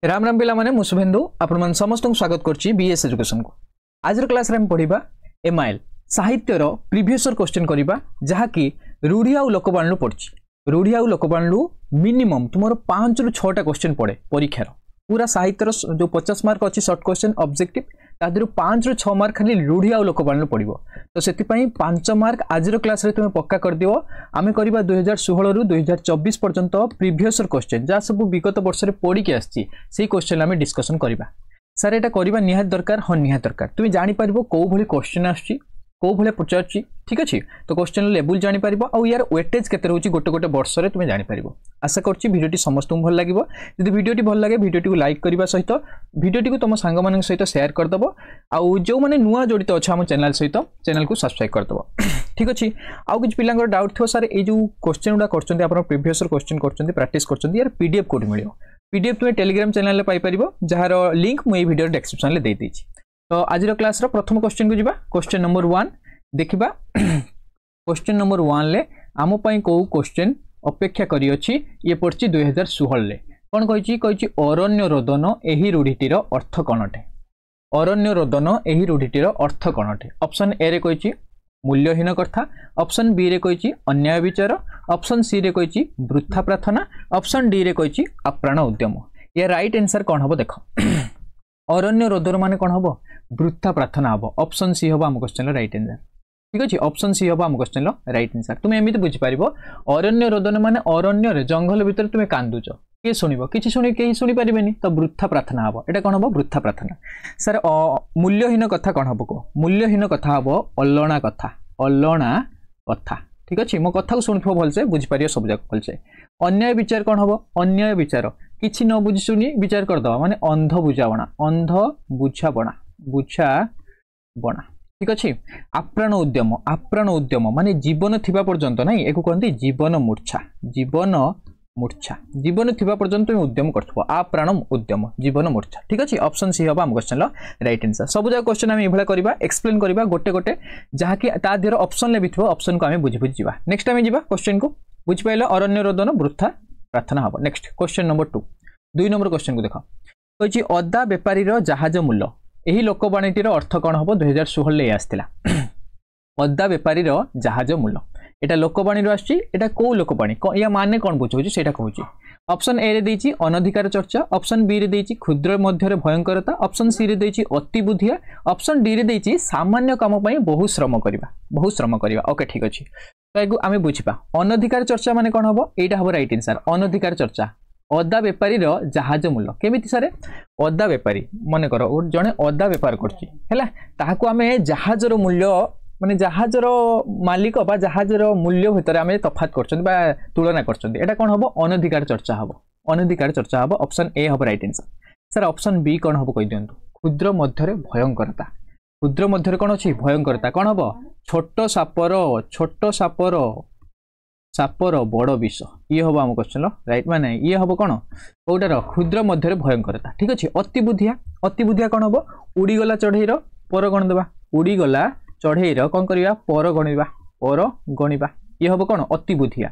राम राम पिला माने मुसुभेन्दु आपण समस्त स्वागत करछि बीएस एजुकेशन को। आज क्लास रे हम पढ़िबा एमआईएल साहित्यर प्रीवियस ईयर क्वेश्चन करिबा जहा कि रूढ़ी आ लोकबाणलु पड़छि। रूढ़ी आ लोकबाणलु मिनिमम तुमरो 5 रु 6 टा क्वेश्चन पड़े परीक्षार। पूरा साहित्यर जो 50 मार्क अच्छी शॉर्ट क्वेश्चन ऑब्जेक्टिव तादर 5 रु 6 मार्क खाली रूढ़ी आ लोकबाणलु पड़िबो। तो सेति पई 5 मार्क आज क्लास रे तुम पक्का कर दियो। आमे करिबा 2016 रु 2024 पर्यंत प्रीवियस ईयर क्वेश्चन जा सब विगत वर्ष रे पड़ी के आछि सेही क्वेश्चन आमे डिस्कशन करिबा। सर एटा करिबा निहात दरकार। हां निहात दरकार। तुम जानि परिबो को भली क्वेश्चन आछि को भले पचारछि। ठीक अछि तो क्वेश्चन लेवल जानि परिबो आ यार वेटेज केते रहउछि गोटे गोटे वर्ष रे तुम जानि परिबो। आशा करछि वीडियोटी समस्त भल लागिबो। यदि वीडियोटी भल लागे वीडियोटी को लाइक करबा सहित वीडियोटी को तुम सांग मानन सहित शेयर कर दबो। आ जो माने नुवा जडित अछि हम चैनल सहित चैनल को सब्सक्राइब कर दबो। ठीक अछि। आ कुछ पिलांगर डाउट थो सर ए जो क्वेश्चन उडा करचंदी आपण प्रीवियस क्वेश्चन करचंदी प्रैक्टिस करचंदी यार पीडीएफ कोड मिलियो। पीडीएफ तुम टेलीग्राम चैनल ले पाई परिबो जहार लिंक मु ए वीडियो डिस्क्रिप्शन ले दे देछि। तो आज रो क्लास रो प्रथम क्वेश्चन को जिबा। क्वेश्चन नंबर 1 देखिबा। क्वेश्चन नंबर 1 ले आमो पई को क्वेश्चन अपेक्षा करी अछि ये पड़छि 2016 ले। कोन कहिछि अरण्य रोदन एही रूढ़ीटीर अर्थ कोनटे। अरण्य रोदन एही रूढ़ीटीर अर्थ कोनटे। ऑप्शन ए रे कहिछि मूल्यहीन कथा, ऑप्शन बी रे कहिछि अन्याय विचार, ऑप्शन सी रे कहिछि वृथा प्रार्थना, ऑप्शन डी रे कहिछि अप्राण उद्यम। ये राइट आंसर कोन हबो देखो। अरण्य रोदन माने कोन हबो वृथा प्रार्थना हबो। ऑप्शन सी हबो हम क्वेश्चन रो राइट आंसर। ठीक अछि। ऑप्शन सी हबो हम क्वेश्चन रो राइट आंसर। तुम एमिति बुझि पारिबो अरण्य रोदन माने अरण्य रे जंगल भीतर तुमे कांदुचो के सुनिबो किछि सुनि केही सुनि परिबेनी तो वृथा प्रार्थना हबो। एटा कोन हबो वृथा प्रार्थना। सर मूल्यहीन कथा कोन हबो को मूल्यहीन कथा हबो अल्लणा कथा। अल्लणा कथा। ठीक अछि। मो कथा को सुनथो भलसे बुझि पारियो सब जाक भलसे। अन्याय विचार कोन हबो अन्याय विचार किछि न बुझि सुनि विचार कर दवा माने अंध बुझावणा। अंध बुझावणा बुझावणा। ठीक अछि। आप्राण उद्यम। आप्राण उद्यम माने जीवन थिबा पर्यंत नाही एको कहंती जीवन मूर्छा। जीवन मूर्छा जीवन थिबा पर्यंत तुम उद्यम करथबो आप्राण उद्यम जीवन मूर्छा। ठीक अछि। ऑप्शन सी हबा हम क्वेश्चन लो राइट आंसर। सब जा क्वेश्चन हम एभला करबा एक्सप्लेन करबा गोटे गोटे जहा कि ता देर ऑप्शन ले बिथबो ऑप्शन को हम बुझि बुझि जिबा। नेक्स्ट टाइम जिबा क्वेश्चन को बुझि पाइलो अरण्य रोदन वृथा प्रार्थना हबो। Next question number 2 number question को देखो। कहिछि अदा व्यापारी रो जहाज मूल्य एही लोकबाणीटीर अर्थ कोन हबो 2016 ले आस्थिला। अदा व्यापारी रो जहाज मूल्य एटा लोकबाणी रो आछि। एटा को लोकबाणी या माने कोन बुझौछि सेटा कहूछि। ऑप्शन ए रे देछि अनधिकार चर्चा, ऑप्शन बी रे देछि क्षुद्र मध्य रे भयंकरता, ऑप्शन सी रे देछि अति बुद्धिया, ऑप्शन डी रे देछि सामान्य काम पई बहु श्रम करबा। ओके ठीक अछि। तो एगु आमे बुझिबा अनधिकार चर्चा माने कोन हबो एटा हबो राइट आंसर। अनधिकार चर्चा अदा व्यापारी रो जहाज मूल्य केमिति सारे अदा व्यापारी मन करो जने अदा व्यापार करछि हैला ताहाको आमे जहाज रो मूल्य माने जहाज रो मालिक बा जहाज रो मूल्य भितर आमे तफात करछन बा तुलना करछन एटा कोन हबो अनधिकार चर्चा हबो। अनधिकार चर्चा हबो। ऑप्शन ए हबो right answer. Sir option B कोन हबो कहि दियंतु क्षुद्र मध्य रे भयंकरता। क्षुद्र मध्य रे कोन अछि भयंकरता कोन हबो छोटो सापर बड़ विष ये हम आम क्वेश्चन राइट माने ये हम कौन कौटार क्षुद्र मध्य भयंकरता। ठीक अच्छे। अति बुद्धिया कौन हम उड़ीगला चढ़ईर पर गण देवा। उड़ीगला चढ़ईर कौन करवा पर गणिबा ये हम कौन अति बुद्धिया।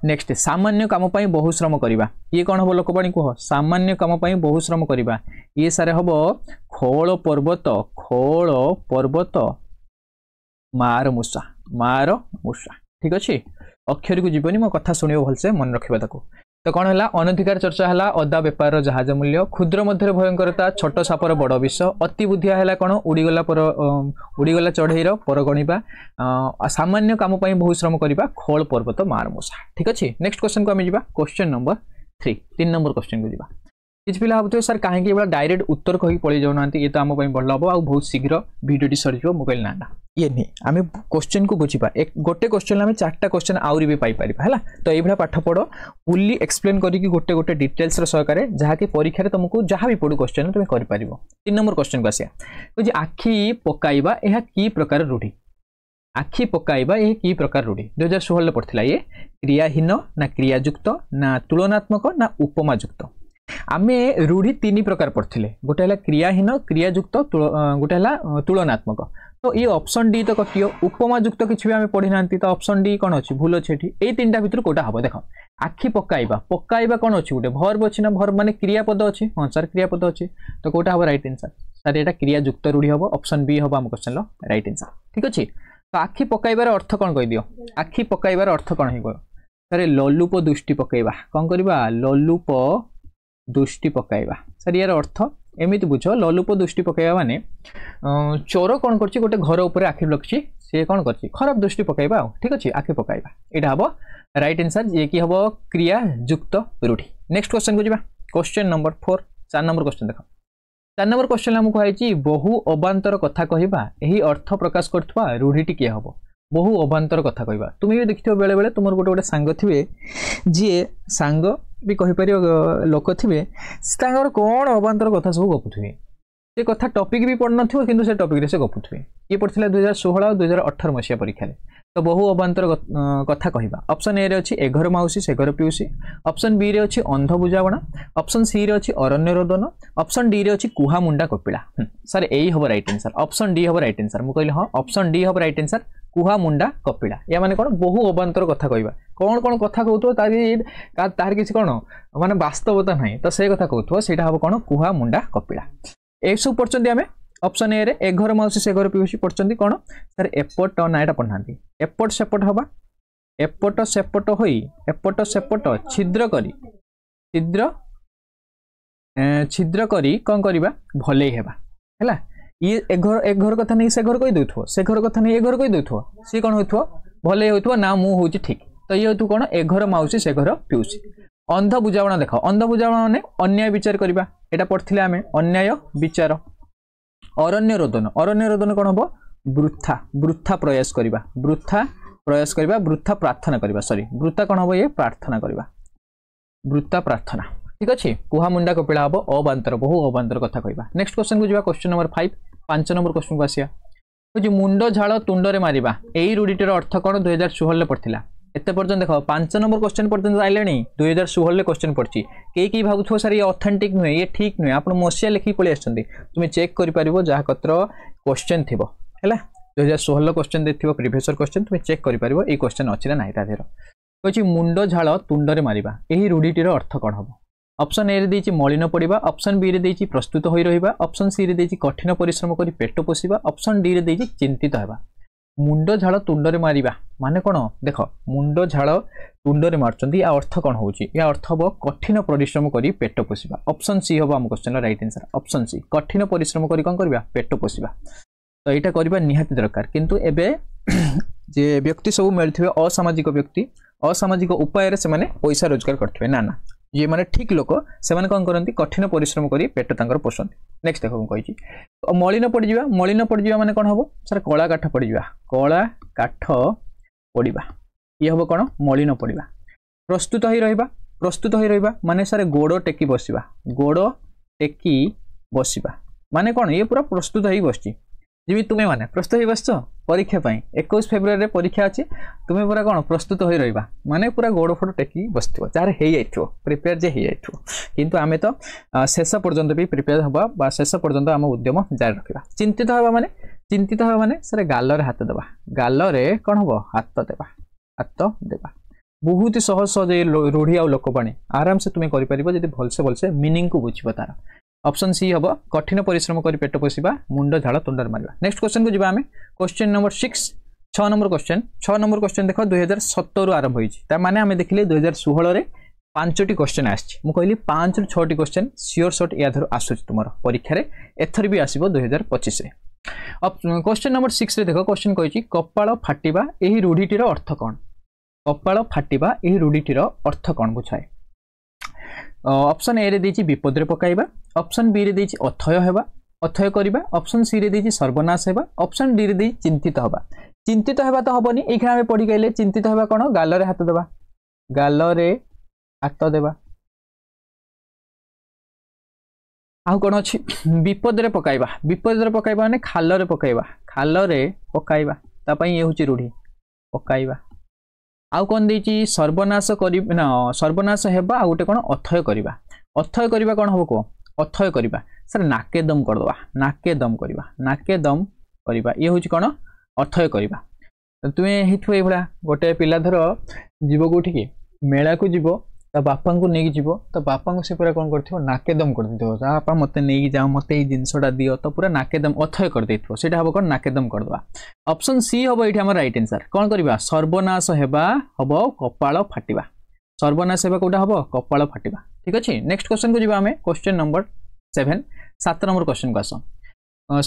नेक्स्ट सामान्य काम बहु श्रम करवा ये कौन हम लोकबाणी कह सामान्य काम बहु श्रम करवा ये सारे हम खोल पर्वत मार मूषा। ठीक अच्छे। अक्षर को जीवनी मो कथा सुनियो भलसे मन रखिबा ताको। तो कौन है अनधिकार चर्चा है अदा व्यापार जहाज मूल्य, क्षुद्र मध्य भयंकरता, छोट सापर बड़ विष, अति बुद्धिया है कौन उड़ीगला चढ़ईर पर गणिबा, सामान्य काम बहु श्रम करवा खोल पर्वत मार मूषा। ठीक अच्छे। नेक्स्ट क्वेश्चन को आम जा क्वेश्चन नंबर 3 नंबर क्वेश्चन को जा। किसी पिला भावुए सर कहीं डायरेक्ट उत्तर कही पड़े जाऊना ये तो आम भल हम आ बहुत शीघ्र भिडियो सरीज मोबाइल ना ये नहीं आम क्वेश्चन को बुझा एक गोटे क्वेश्चन आम 4टा क्वेश्चन आहरी भी पाई है। तो ये पाठ पढ़ फुल्ली एक्सप्लेन करके गोटे गोटे डिटेल्स सहकार जहाँकि परीक्षा तुमको जहाँ भी पढ़ू क्वेश्चन तुम कर 3 नंबर क्वेश्चन को आसिया आखि पकाइबा यह कि प्रकार रूढ़ी। आखि पकाइबा यह कि प्रकार रूढ़ी 2016 पढ़ा ये क्रियाहीन ना क्रियायुक्त ना तुलनात्मक ना उपमायुक्त। आमे रूढ़ी तीन प्रकार पढ़ते गोटे है क्रियाहीन क्रियायुक्त गोटे है तुलनात्मक तो ये ऑप्शन डी तो कटियो उपमा युक्त किसी भी आम पढ़ी ना तो ऑप्शन डी कौन अच्छी भूल अच्छे ये तीन भितर कौटा हम देख आखि पकाइबा पकाइबा कौन अच्छी गोटे भर्ब अच्छी ना भर्ब माने क्रियापद अच्छी हाँ सर क्रियापद अच्छी तो कौटा हम रईट आंसर सर यहाँ क्रियायुक्त रूढ़ी हम ऑप्शन बी हम आम क्वेश्चन रईट आंसर ठीक अच्छे तो आखि पकाइबार अर्थ कौन कह दियो आखि पकाइबार अर्थ कौन हो सर लोलुप दृष्टि पकाइबा कौन करवा लोलुप दृष्टि पकाइबा सर यार अर्थ एमती बुझ लोलुप दृष्टि पकाइबा माने चोर कौन कर गोटे घर उपर आखि रखी सी कौन कर खराब दृष्टि पकाइबा ठीक अच्छे आखि पकाइबा यहाँ हम राइट आंसर ये कि हम क्रियायुक्त रूढ़ी नेक्स्ट क्वेश्चन को जी क्वेश्चन नंबर 4 4 नंबर क्वेश्चन देख 4 नंबर क्वेश्चन आमको कही बहु अबांतर कथा कहवा यही अर्थ प्रकाश करथवा रूढ़ीटी किए हम बहु अबांतर कथा कहवा तुम्हें भी देखियो बेले बेले तुम गोटे गोटे सांग थे जी सांग भी कहीपर लोक थे कौन अबांतर कथा सब गपुथे से कथा टॉपिक भी पढ़ नथिबो किंतु से टॉपिक रे से गपुथे ये पढ़थिला 2016 और 2018 मसिया परीक्षा रे तो बहु अबांतर कथा कहवा ऑप्शन ए रे अछि एघर माउसी से घर पिउसी ऑप्शन बी रे अछि अंध बुझावणा ऑप्शन सी रे अछि अरण्य रोदन ऑप्शन डी रे अछि कुहा मुंडा कपिला सर एई हबो राइट आंसर ऑप्शन डी हबो राइट आंसर मु कहली हां ऑप्शन डी हबो राइट आंसर कुहा मुंडा कपिला या माने कोन बहु अबांतर कथा कहवा कौन कौन कथा कहतो तार किसी कौन माने वास्तवता नहीं तो से कथा कहतो सेटा हबो कोन कुहा मुंडा कपिला ए सब पढ़चंदी आमे ऑप्शन ए रे एक घर माउसी से घर पिउसी पढ़चंदी कोन सर एपट ना एटा पढ़नांती एपट सेपट हबा एपट सेपट होई एपट सेपट छिद्र करी कौन करबा भले हेबा हैला ये एक घर कथा नहीं से घर कहि देथो से घर कथा नहीं ए घर कहि देथो सी कोन होथो भले होथो ना मु होची ठीक तो ये हेतु कौन एक घर माउसी से घर पिउसी अंध बुझावणा देख अंध बुझावणा माने अन्याय विचार करबा एटा पढ़थिले आमे अन्याय विचार अरण्य रोदन कौन हम वृथा वृथा प्रयास करबा वृथा प्रार्थना करबा सॉरी वृथा कौन हम ये प्रार्थना करबा वृथा प्रार्थना ठीक अच्छे कुहा मुंडा कपिला हम अबांतर बहु अबांतर कथा कहबा नेक्स्ट क्वेश्चन को जीवा क्वेश्चन नंबर 5 नंबर क्वेश्चन को आसिया जो मुंड झाड़ तुंडरे मारिबा एई रूढ़ीटर अर्थ कौन 2016 रे पढ़थिला एते पर्यंत देख 5 नंबर क्वेश्चन पर्यंत आइले 2016 रे क्वेश्चन पड़ची कई भावुथ सर ये ऑथेंटिक नुहे ये ठीक नुहे आप मसीहा लिखिक पलि आसछन्ती तुम चेक कर पारिबो जहाँ कत्र क्वेश्चन थिबो हैला 2016 क्वेश्चन देथिबो प्रीवियस क्वेश्चन तुम चेक कर पारिबो ए क्वेश्चन अछि ना नाही ता देरो कहछि मुंड झाड़ तुंडरे मारिबा एही रूढ़ीटीर अर्थ कोन हबो ऑप्शन ए रे देछि मलिन पड़िबा ऑप्शन बी रे देछि प्रस्तुत होई रहिबा ऑप्शन सी रे देछि कठिन परिश्रम करी पेट पोषिबा ऑप्शन डी रे देछि चिंतित हेबा मुंड झाड़ तुंडरे मारिबा माने कोन देख मुंड झाड़ तुंडरे मारचंदी या अर्थ कोन होउची या अर्थ हबो कठिन परिश्रम करी पेट पोषिबा ऑप्शन सी हबो हम question right answer option C कठिन परिश्रम करी कोन करबा पेट पोषिबा तो एटा करबा निहाती दरकार किंतु एबे जे व्यक्ति सब मिलथिबे असामाजिक उपाय रे से माने पैसा रोजगार करथिबे ना ना ये माने ठीक लोक से माने कोन करंती कठिन परिश्रम करी पेट तांकर पोषंती नेक्स्ट देखो कहि मलिन पड़ जिवा माने कोन हबो सर कला काठ पड़ जिवा कला काठ पड़िबा ये हबो कोन मलिन पड़िबा प्रस्तुत होई रहिबा माने सर गोड़ टेकी बसिबा माने कोन ये पूरा प्रस्तुत होई बसची जिमि तुमे माने प्रस्तुत होई बसछ परीक्षा पई 21 फेब्रुआरी रे परीक्षा अछि तुमे पूरा कोन प्रस्तुत होई रहिबा माने पूरा गोड़ फोटो टेकी बसथिबो चार हेई जाइथिबो प्रिपेयर जे हेई जाइथिबो किंतु आमे तो शेष पर्यंत भी प्रिपेयर हबा बा शेष पर्यंत हम उद्यम जारी रखिबा चिंतित हबा माने सर गाल रे हाथ देबा गाल रे कोन हबो हाथ देबा बहुत सहज सहज रूढ़ी आ लोकवाणी आराम से तुमे करि परिबो जदि भलसे मीनिंग को बुझिबो तार ऑप्शन सी हबो कठिन परिश्रम करी पेट पोषिबा मुंड झाड़ तुंडर मारिबा नेक्स्ट क्वेश्चन को जिबा हमें क्वेश्चन नंबर 6 नंबर क्वेश्चन देख 2017 रु आरंभ होईछि ता माने हमें देखिले 2016 रे 5टी क्वेश्चन आछि मु कहली 5 रु 6टी क्वेश्चन सियोर शॉट या धर आसुछि तुमरो परीक्षा रे एथर भी आसीबो 2025 रे अब क्वेश्चन नंबर 6 रे देखो क्वेश्चन कहिछि कपाळ फाटिबा एही रूढ़ीटीर अर्थ कोन कपाळ फाटिबा एही रूढ़ीटीर अर्थ कोन बुझाए ऑप्शन ए रे देछि विपद रे पकाइबा ऑप्शन बी रे देछि अथय हेबा अथय करिबा ऑप्शन सी रे देछि सर्वनाश हेबा ऑप्शन डी रे देछि चिंतित हेबा तो हबनी एखना हम पढि गइले चिंतित हेबा कोन गाल रे हाथ देबा आउ कोन अछि विपद रे पकाइबा माने खाल रे पकाइबा ता पई ए होछि रूढ़ी पकाइबा आउ कोन देछि सर्वनाश हेबा आ गोटे कोन अथय करिबा अथय करवा कौन हम कह अथय करवा सर नाके दम करदे नाके दम करवा नाके दम करवा ये हूँ कौन अथय करवा तुम्हें हिथो ये गोटे पिला धर जीव कौटी मेला को जीव तो बापा को नहीं जीव तो बापा को से पूरा कौन कर नाकेदम कर बापा मत नहीं जाओ मत ये जिनसा दियो तो पूरा नाकेदम अथय कर देटा हम कौन नाकेदम करदे ऑप्शन सी हम ये राइट आंसर कौन करवा सर्वनाश हेबा हम कपाल फाटिबा सर्वनाश हेबा कोटा हम कपाल फाटिबा ठीक अच्छे नेक्स्ट क्वेश्चन को जी आम क्वेश्चन नंबर 7 7 नंबर क्वेश्चन को आस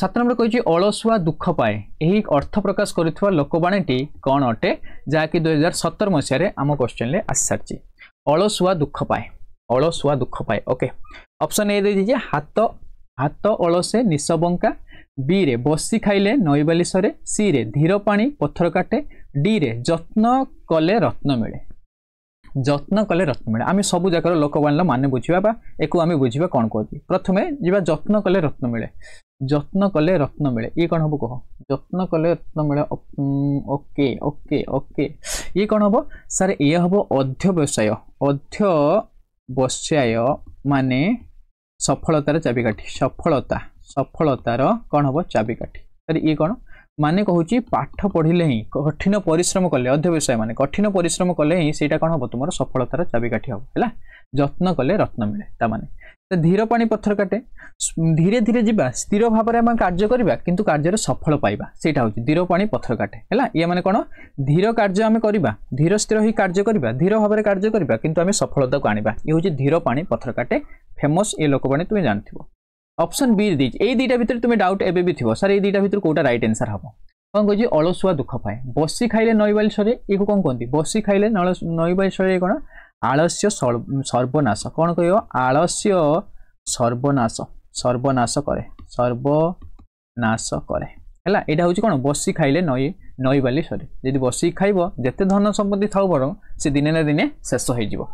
7 नंबर कही अलसुआ दुख पाए यही अर्थ प्रकाश कर लोकवाणी कौन अटे जहाँकि 2017 मसीह आम क्वेश्चन में आसी सारी अलसुआ दुख पाए ओके ऑप्शन ए दे दीजिए हाथ हाथ अलसे निशबंका बी रे बसी खाइले नईबाली सरे सी रे धीर पानी पत्थर काटे डी रे जत्न कले रत्न मिले जत्न कले रत्न मिले आम सबू जाकर लोकवाणी मान बुझा एक आम बुझा कौन कहती प्रथमे जीवा जत्न कले रत्न मिले जत्न कले रत्न मिले ये कौन हम कह जत्न कले रत्न मिले ओके ओके ओके ये कौन हम सर ये हम अध्यवसाय माने सफलतार चाबिकाठी सफलतार कौन हम चाबिकाठी सर ये कौन माने कहूँ पाठ पढ़िले ही कठिन परिश्रम कले अध्यवसाय माने कठिन परिश्रम कले ही सेटा कौन हम तुम सफलतार चाबिकाठी हम है जत्न कले रत्न मिले ता माने तो धीर पानी पत्थर काटे धीरे धीरे जीवा स्थिर भाव में कार्य करवा किंतु कार्य सफल पाइबा सेटा होची धीर पानी पत्थर काटे है ये माने कौन धीर कार्य आम करवा धीर स्थिर ही कार्य करवा धीर भाव में कार्य करवा किंतु आम सफलता को आनिबा ये होची धीर पानी पत्थर काटे फेमस ये लोकवाणी तुम्हें जानथिबो ऑप्शन बी दीजिए ये दुईटा भितर तुम्हें डाउट एबे भी थी सर ये दुईटा भितर कोटा राइट आंसर हम कौन कह अलसुआ दुख पाए बसी खाइले नईबाली सरे ये कौन कहते बसी खाइले नईबाली सरे कौन आलस्य सर्वनाश कौन कह आलस्य सर्वनाश सर्वनाश करे सर्वनाश करे है यहाँ हूँ कौन बसी खाइले नईबाली सरे जदि बसी खाइब जिते धन संपत्ति थाउ बर से दिने ना दिने शेष हो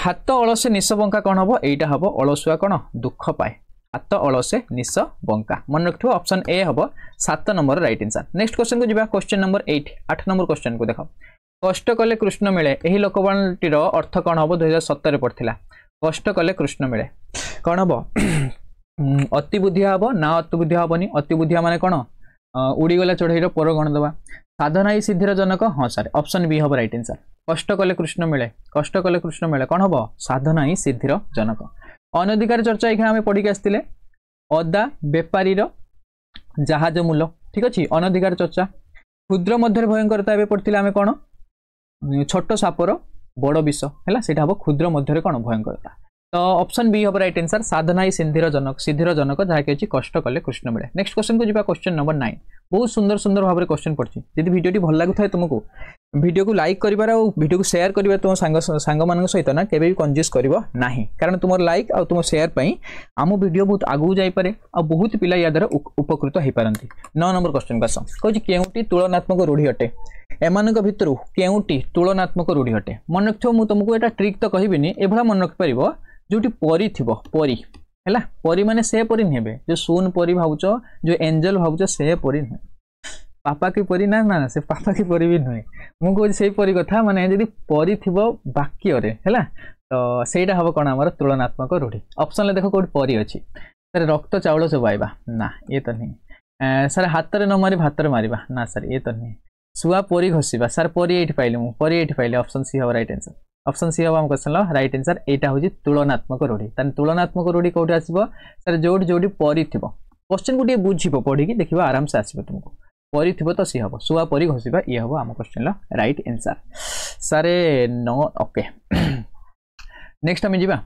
हाथ अलसे निशबंका कौन हम यहाँ हम अलसुआ कौन दुख पाए हाथ अलसे निश बंका मन रखिए ऑप्शन ए हम 7 number right answer next question को जीवा क्वेश्चन नंबर 8 नंबर क्वेश्चन को देख कष्ट कले कृष्ण मिले यही लोकवाणी अर्थ कौन हम 2017 पढ़ा कष्ट कले कृष्ण मिले कौन हम अति बुद्धिया हम ना अति बुद्धिया हेनी अति बुद्धिया माने कौन उड़ीगला चढ़ईर पर गण देवा साधना ही सिद्धिर जनक हाँ सर ऑप्शन बी हम राइट आंसर कष्ट कले कृष्ण मिले कौन हम साधना ही सिद्धिर जनक अनधिकार चर्चा ये आम पढ़ी आसते अदा बेपारी जहाज मूल ठीक अच्छे अनधिकार चर्चा क्षुद्र मध्य भयंकरता पढ़ते आम कौन छोट सापर बड़ विष है हम क्षुद्र मध्य कौन भयंकरता तो ऑप्शन बी हम राइट आंसर साधना ही सिद्धिर जनक जहाँकि अच्छी कष्ट कले कृष्ण मिले नेक्स्ट क्वेश्चन को जी क्वेश्चन नंबर 9 बहुत सुंदर सुंदर भाव में क्वेश्चन पढ़ी यदि वीडियो भल लगुए तुमको वीडियो को लाइक कर वीडियो को शेयर कर तुम सांग मान सहित ना केबे भी कंजूस कर ना कारण तुम लाइक और तुम शेयर पर आम वीडियो बहुत आगू जापे आ बहुत पिला या द्वारा उपकृत हो पारती 9 नंबर क्वेश्चन का कौन केउटी तुलनात्मक रूढ़ी अटे एमानक भितर केउटी तुलनात्मक रूढ़ी अटे मन रख मुझे तुमको यहाँ ट्रिक तो कहबिनी एभला मन रखिपर जोटी परी थी परी है परी माने से परी नुहे जो सोन परी भावुच जो एंजल भावुच से परी नुहे पापा की परी ना ना से पापा की परी भी नुहे मुझे से परी कथा माने जदि परी थी वाक्य है तो सहीटा हम कौन आम तुलनात्मक रूढ़ी ऑप्शन देख कौट परी अच्छी सर रक्त चाउल चबाइबा ना ये तो नहीं सर हाथ में न मारी भातर मारिबा ना सर ये तो नहीं शुआ परी घोषा सर परी ये पाइली मुझे परी ये पाइली ऑप्शन सी हम राइट आंसर ऑप्शन सी हम क्वेश्चन राइट आंसर यहाँ हूँ तुलनात्मक रूढ़ी तुलनात्मक रूढ़ी कौटी आसो सर जोटी जोटी परी थी क्वेश्चन को बुझ पढ़ी देखिए आराम से आसो तुमको परी थी तो सी हम शुआ परी घोषा ये हम आम क्वेश्चन राइट आंसर सारे 9 ओके नेक्स्ट आम जा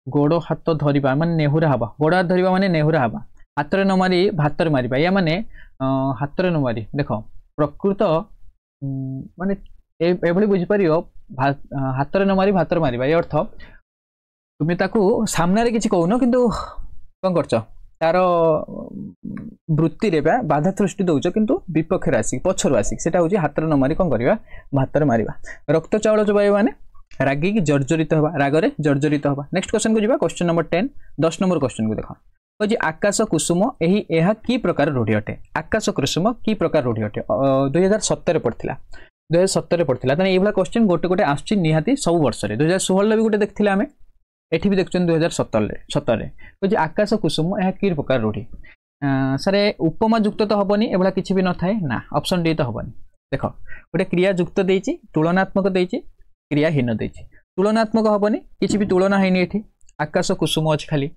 गोड़ हाथ धरवा माने नेहुरा हवा गोड़ हाथ धरवा माने नेहुरा हवा हाथ में न मारी भातर मारिबा या माने हाथ में न मारी देख प्रकृत माने एभली बुझीपर हाथ में न मारी भातर मारिबा ये अर्थ तुम्हें ताकू सामने किसी कहून किंतु कौन कर तार वृत्ति रे बाधा सृष्टि दौच किंतु विपक्ष आसिक पछर आसिक सेटा हूँ हाथ में न मारी कौन करवा भातर मारिबा रक्त चाउल चबाइबा माने रागिक जर्जरित हवा रागरे जर्जरित हवा नेक्स्ट क्वेश्चन को जी क्वेश्चन नंबर 10 नंबर क्वेश्चन को देख कह आकाश कुसुम यह कि प्रकार रूढ़ी अटे आकाश कुसुम कि प्रकार रूढ़ी अटे 2017 पढ़ा 2017 पढ़ा तेना ये क्वेश्चन गोटे गोटे आसुच्छी निहाती सब वर्ष 2016 भी गोटे देखते आम एठी भी देखछन 2017 कहछि आकाश कुसुम यह कि प्रकार रूढ़ी सारे उपमा युक्त तो हबनी एबला किछि भी न थाए ना ऑप्शन डी तो हबनी देख गोटे क्रिया युक्त देछि तुलनात्मक देछि क्रियाहीन देछि तुलनात्मक हबनी किछि भी तुलना हैनी एठी आकाश कुसुम अछि खाली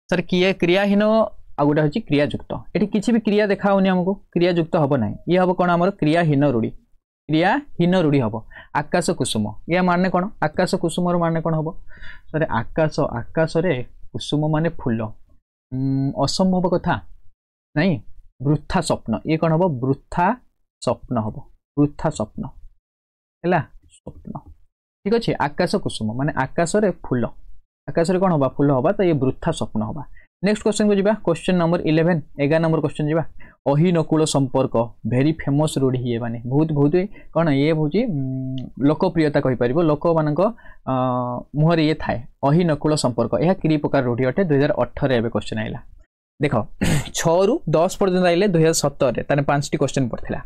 सर क्रियाहीन आ गोटे होछि क्रिया युक्त एठी किछि भी क्रिया देखाउनी हमको क्रिया युक्त हबो नाही ये हबो कोन हमर क्रियाहीन रूढ़ी हबो आकाश कुसुम या माने कोन आकाश कुसुम रो माने कोन हबो सर आकाश रे कुसुम माने फूल असंभव कथा नहीं वृथा स्वप्न ये कौन हम वृथा स्वप्न हम वृथा स्वप्न है स्वप्न ठीक अच्छे आकाश कुसुम माने आकाश रे फूल आकाश रे कौन हवा फूल हवा तो ये वृथा स्वप्न हवा नेक्स्ट क्वेश्चन को जीवा क्वेश्चन नंबर 11 नंबर क्वेश्चन जीवा अहिनकुल संपर्क भेरी फेमस रूढ़ी ये माने बहुत बहुत कौन ये हूँ लोकप्रियता कहि परिबो लोक मानक मुहर ये थाए अहिनकुल संपर्क यह कि प्रकार रूढ़ी अटे 2018 एबे क्वेश्चन आइला देख 6 रु 10 पर्यंत आइले 2017 ताने 5टी क्वेश्चन पड़थिला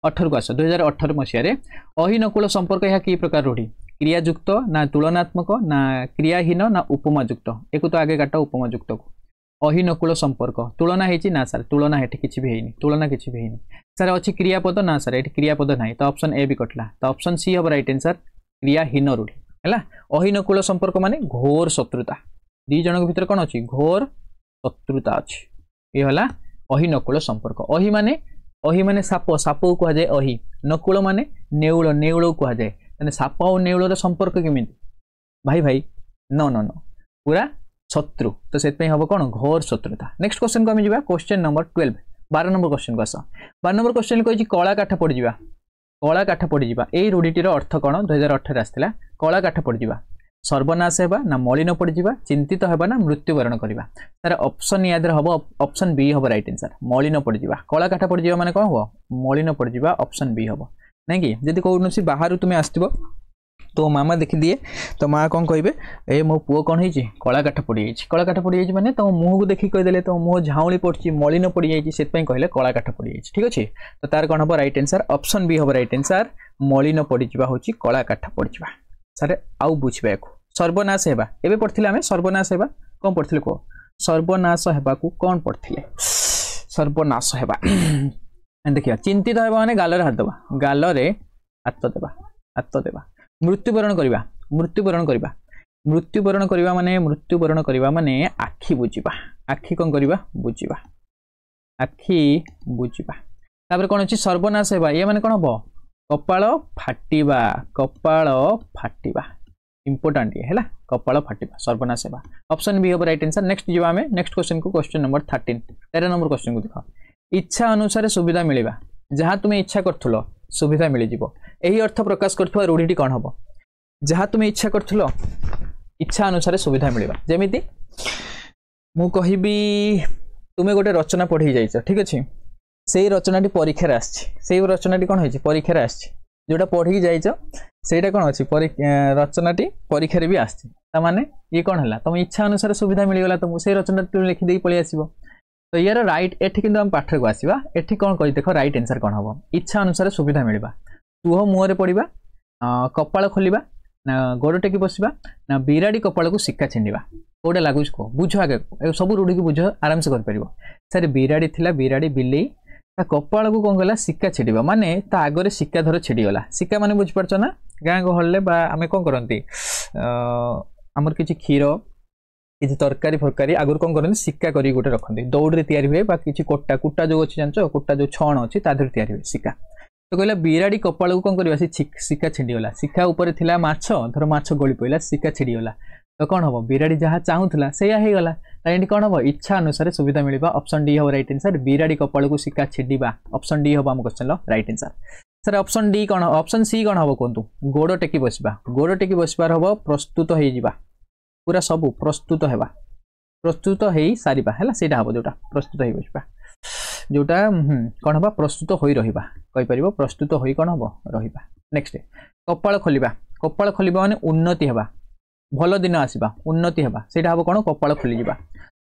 18 को आस 2018 मसिया अहिनकुल संपर्क यह कि प्रकार रूढ़ी क्रिया युक्त ना तुलनात्मक ना क्रियाहीन ना उपमा युक्त एक तो आगे काट उपमा युक्त को अहिनकुल संपर्क तुलना है ना सर तुलना हेठी किछि भी हैनी तुलना किछि भी हैनी सर अछि क्रियापद ना सर एठी क्रियापद नाही तो ऑप्शन ए भी कटला तो ऑप्शन सी हब राइट आंसर क्रियाहीन रूढ़ी हैला अहिनकुल संपर्क माने घोर शत्रुता दी जन के भीतर कोन अछि घोर शत्रुता अछि ये हला अहिनकुल संपर्क अहि माने साप को कह जाए अहि नकुल माने नेउल कह जाए माने साप और नेउल संपर्क केमिति भाई भाई नो नो नो पूरा शत्रु तो से हम कौन घोर शत्रुता नेक्स्ट क्वेश्चन को आम क्वेश्चन नंबर 12 नंबर क्वेश्चन को आस 12 नंबर क्वेश्चन कही कला काठ पड़जा कला काठ पड़जा यही रूढ़ीटीर अर्थ कौन 2018 आसला कला काठ पड़जा सर्वनाश होगा ना मलिन पड़जा चिंतित होगा ना मृत्युवरण करवा तार ऑप्शन याद हम ऑप्शन बी हम राइट आंसर मलिन पड़जा कला काठ पड़जा माने कौन हम मलिन पड़जा ऑप्शन बी हम नहीं कि जदि कौन बाहर तुम्हें आसो तो मामा देखिदिए तो माँ कौन कहे ए मो पुओ कौन हो कला काठ पड़ जाए मैंने तुम मुँह को देखिक कहीदेले तो मुँह झाउली पड़ी मलिन पड़ जाए से कहले कला काठ पड़ जाए ठीक अच्छे तो तार कौन हम राइट आंसर ऑप्शन बी हम राइट आंसर मलिन पड़जा हूँ कला काठ पड़जा सारे आउ बुझे सर्वनाश होगा एवं पढ़ते आम सर्वनाश होगा कौन पढ़ते कह सर्वनाश होगा कौन पढ़ते सर्वनाश होगा देखिए चिंतित होगा मैंने गाल हाथ देवा गाल हाथ देवा मृत्युवरण करवा माने आखि बुझिबा आखि कौन करवा बुझिबा आखि बुझिबा तापर कौन अच्छी सर्वनाश होगा ये माने कौन हम कपाल फाटिबा इंपोर्टेंट ये है कपाल फाटिबा सर्वनाश होगा ऑप्शन बी हम राइट आंसर नेक्स्ट जीवा आम नेक्स्ट क्वेश्चन को क्वेश्चन नंबर 13 नंबर क्वेश्चन को देख इच्छा अनुसार सुविधा मिलवा जहाँ तुम्हें इच्छा करथुलो सुविधा मिल जिवो यही अर्थ प्रकाश करथुवा रूढ़ीटी कौन हम जहाँ तुम्हें इच्छा करथुलो इच्छा अनुसार सुविधा मिलवा जेमिति मु कहिबी तुम्हें गोटे रचना पढ़ी जाइछ ठीक अच्छे से रचनाटी परीक्षा आसी रचनाटी कौन होइछि परीक्षा आसी जोटा पढ़ी जाइछ सेटा कौन अच्छी रचनाटी परीक्षा भी आसी माने ये कौन है तुम इच्छा अनुसार सुविधा मिलगला तुमको से रचना लिखिदे पलि आसो तो यार राइट एठी किंतु हम पाठ को आसीबा एठी कौन कहि देखो राइट आंसर कौन हम इच्छा अनुसार सुविधा मिलवा तुह मुहरे पड़वा कपाल खोलिबा ना गोड़ टेकी बसवा ना बिराड़ी कपाल को सिक्का छिंडा कौटा लगुच कह बुझ आगे सब रूढ़ी को बुझ आराम से कर सर बिराड़ी थिला बिराड़ी बिलेई ता कपाल को कौन कला सिक्का छिड़ा माने ता आगे सिक्का धर छिड़ीगला सिक्का माने बुझिपारछ ना गाँ गहल आम कौन करती आमर किसी क्षीर किसी तरकारी फरकारी आगुरी कौन करते सिक्का कर गोटे रखते दौड़ तैयारी हुए किसी कोटा कुटा जो अच्छी जान कुटा जो छण अच्छी तादेह तैयारी हुए सिक्का तो कहला बिराड़ी कपाल को कौन करवा सिक्का छिड़ीगला सिक्का उपर थिला माछ धर माछ गली पड़ा सिक्का छिड़ीगला तो कौन हम बिराड़ी जहाँ चाहूला सैया हो गला कौन हम इच्छा अनुसार सुविधा मिलवा ऑप्शन डी हम राइट आंसर बिराड़ी कपाल को सिक्का छिड़ा ऑप्शन डी हम question right answer sir option D कौन ऑप्शन सी कौन हम कहतु गोड़ टेकी बसबार हम प्रस्तुत हो पूरा सबू प्रस्तुत होगा प्रस्तुत हो सारिबा है ସେଇଟା हम जोटा प्रस्तुत हो बसबा जोटा कौन हम प्रस्तुत हो रहा कहीपर प्रस्तुत हो कौन हम रहा नेक्स्ट कपाल खोलिबा माने उन्नति होगा भल दिन आसवा उन्नति होगा ସେଇଟା हम कौन कपाल खोली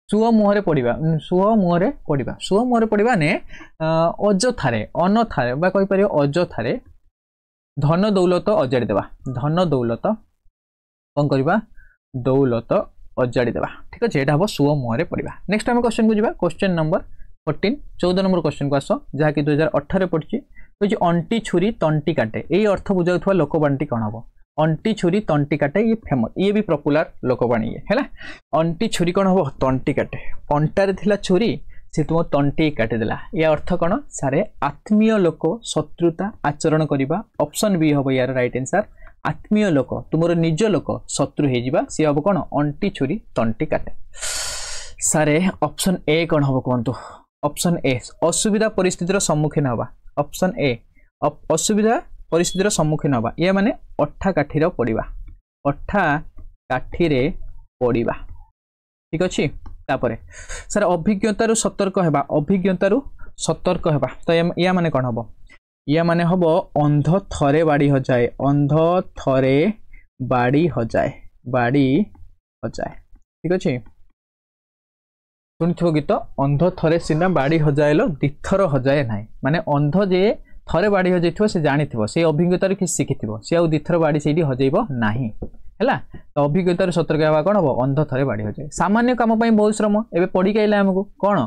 सुह मुहरे पड़ा सुह मुहरे पड़ा ने अजथारे अनथारे कहीपर अजथारे धन दौलत अजाड़ी देवा धन दौलत कौन करवा दौलत अजाड़ी देवा ठीक अच्छे यहाँ हम सुओ मुहर पढ़ा नेक्स्ट आम क्वेश्चन को जावा क्वेश्चन नंबर 14 14 नंबर क्वेश्चन को आस जहाँकि 2018 पड़ी कहे अंटी छुरी तंटी काटे यही अर्थ बुझाऊा लोकवाणी कौन हम अंटी छुरी तंटी काटे ये फेमस ये भी पॉपुलर लोकवाणी है अंटी छुरी कौन हम तंटी काटे अंटारे थिला छुरी से तुम तंटी काटिदेला या अर्थ कौन सारे आत्मीय लोक शत्रुता आचरण करवा ऑप्शन बी हम यार राइट आंसर आत्मीय लोक तुमर निज लोक शत्रु हो सी हम कौन अंटी छुरी तंटी काटे सारे ऑप्शन ए कौन हम कहतु ऑप्शन ए असुविधा परिस्थितिर सम्मुखीन हवा ऑप्शन ए असुविधा परिस्थितिर सम्मुखीन हवा या माने अठा काठीर पड़िबा अठा काठीरे पड़िबा ठीक अछि तापरे सर अभिज्ञतारु सतर्क हेबा अभिज्ञतारु सतर्क हेबा तो या माने कोन हबो या माने हबो अंध थरे बाड़ी हो जाए अंध थरे बाड़ी हो जाए ठीक अछि सुनिथो गीत अंध थरे सिना बाड़ी हो जाए लो दिथर हो जाए नाही माने अंध जे थरे बाड़ी हो जाइथिबो से जानिथिबो से अभिज्ञतार कि शिखिथिबो से आ दिथर बाड़ी सेठी हो जाइबो नाही हैला तो अभिज्ञतार सतर्क हेबा कोन हबो अंध थरे बाड़ी हो जाए सामान्य काम पई बहुत श्रम एबे पढी कैला हमको कोन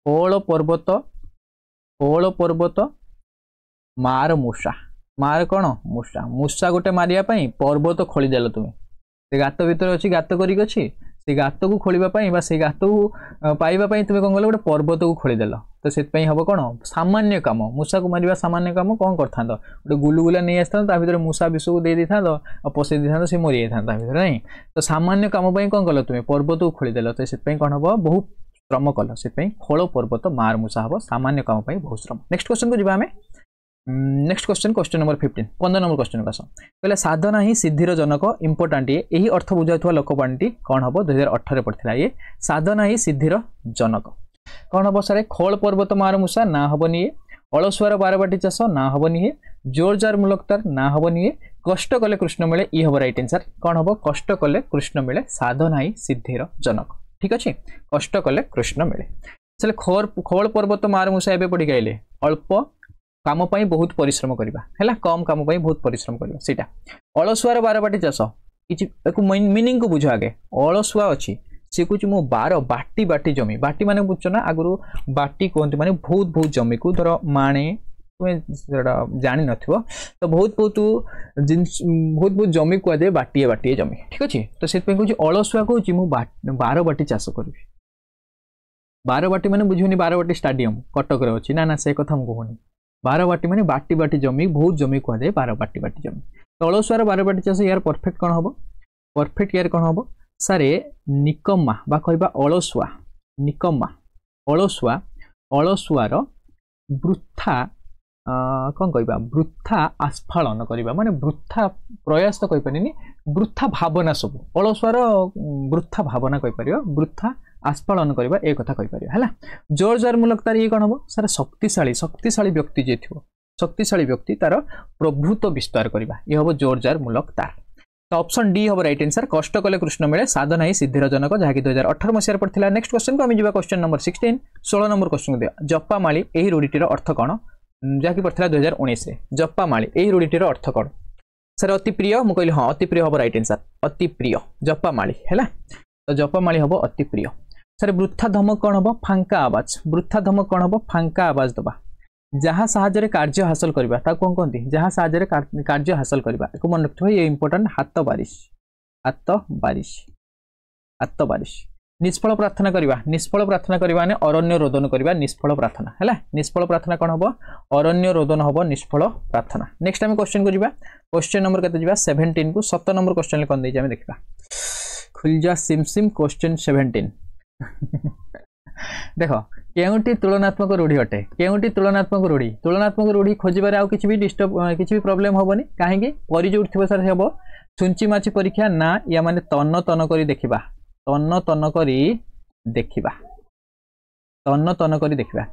पोळ पर्वत मार कोन मूषा गोटे मारिया पई पर्वत खोली देलो तुमे से गात भीतर अछि गात करिक अछि से गात को खोलिबा पई बा से गात को पाइबा पई तुमे कोन गलो गोटे पर्वत को खोली देलो तो सेत पई हबो कोन सामान्य काम मूषा को मारिबा सामान्य काम कोन करथांदो गोटे गुलुगुला नै आस्तां ता भीतर मूषा विष को दे दिथांदो आ पसे दिथांदो से मरि जाथांदा भीतर नै तो सामान्य काम पई कोन गलो तुमे पर्वत को खोली देलो तो सेत पई कोन हबो बहुत श्रम कलो सेत पई खोल पर्वत मार मूषा हबो सामान्य काम पई बहुत श्रम नेक्स्ट क्वेश्चन को जिबा हमें next question number 15 15 number question का कहले साधना ही सिद्धिर जनक इंपोर्टेंट ये यही अर्थ बुझाउथवा लोकवाणी कौन हम 2018 पड़ता ये साधना ही सिद्धिर जनक कौन हम सारे खोल पर्वत मार मूषा ना हबनी ये अलसुआर बारबाटी चाष ना हबनी ये जोर जार मुलकतार ना हबनी ये कष्ट कले कृष्ण मिले ये हम राइट आंसर कौन हम कष्ट कले कृष्ण मिले साधना ही सिद्धिर जनक ठीक अच्छे कष्ट कले कृष्ण मिले चले खोल पर्वत मार मूषा एबे पढ़ी गाइले अल्प काम पाई बहुत परिश्रम करबा हैला कम काम पाई बहुत परिश्रम करबा सेटा अलसुआर बारबाटी चाष किछि मीनिंग को बुझ आगे अलसुआ अछि से कुछ मो 12 बाटी जमी बाटी माने बुझछ ना आगुरु बाटी कोंती माने बहुत जमी को धर माणे तुम जानी नथिबो तो बहुत जमी को दे बाटी जमी ठीक अछि तो सेत पे कुछ अलसुआ को मो 12 बाटी चाष करबी 12 बाटी माने बुझुनी 12 बाटी स्टेडियम कटक रे अछि ना से कथा हम कहूनी 12 बाटी माने बाटी जमी बहुत जमी कह दे 12 बाटी जमी तो अलसुआर 12 बाटी चाष यार परफेक्ट कौन हम परफेक्ट यार कौन हम सारे निकम्मा बा कहबा अलसुआ निकम्मा अलसुआर वृथा कौन कहबा वृथा आस्फालन करबा माने वृथा प्रयास तो कहि परिनी वृथा भावना सब अलसुआर वृथा भावना कहि परियो वृथा आस्फालन करबा ए कथा कहि परियो हैला जोर जार मुलकतार ये कौन हम सारे शक्तिशाली व्यक्ति जे थिबो शक्तिशाली व्यक्ति तार प्रभुत्व विस्तार करबा ये हबो जोर जार मुलकतार तो ऑप्शन डी हम राइट आंसर कष्ट कले कृष्ण मिले साधना ही सिद्धिर जनक जहाँकि 2018 मसीह पड़ता नेक्स्ट क्वेश्चन को आम जा क्वेश्चन नंबर 16 नंबर क्वेश्चन को दिया जपामाली यही रूढ़ीटीर अर्थ कौन जहाँकि पड़ता 2019 जपामाली यही रूढ़ीटीर अर्थ कौन सर अति प्रिय मुझे कहली हाँ अति प्रिय हम राइट आंसर अति प्रिय जपामाली है तो जपामाली हम अति प्रिय सर वृथा धमक कौन हम फांका आवाज वृथा धमक कौन हम फांका आवाज दबा जहाँ साहाଯ୍य कार्य हासिल करबा ता कोन कोंती जहाँ साहाଯ୍य कार्य हासिल करबा एको मन रखथो ये इंपोर्टेंट हाथ बारिश निष्फल प्रार्थना करबा ने अरण्य रोदन करबा निष्फल प्रार्थना हैला निष्फल प्रार्थना कोन हबो अरण्य रोदन हबो निष्फल प्रार्थना नेक्स्ट टाइम क्वेश्चन को जिबा क्वेश्चन नंबर कते जिबा 17 को 7 नंबर क्वेश्चन कोन देइ हम देखबा खुलजा सिम क्वेश्चन 17 देखो केउटी तुलनात्मक रूढ़ी अटे केउटी तुलनात्मक रूढ़ी खोजबार आउ किछि भी डिस्टर्ब किछि भी प्रॉब्लम होबनी काहेकि परि जोट थिबो सर हेबो सुंची माची परीक्षा ना या माने तन्न तन्न करी देखिबा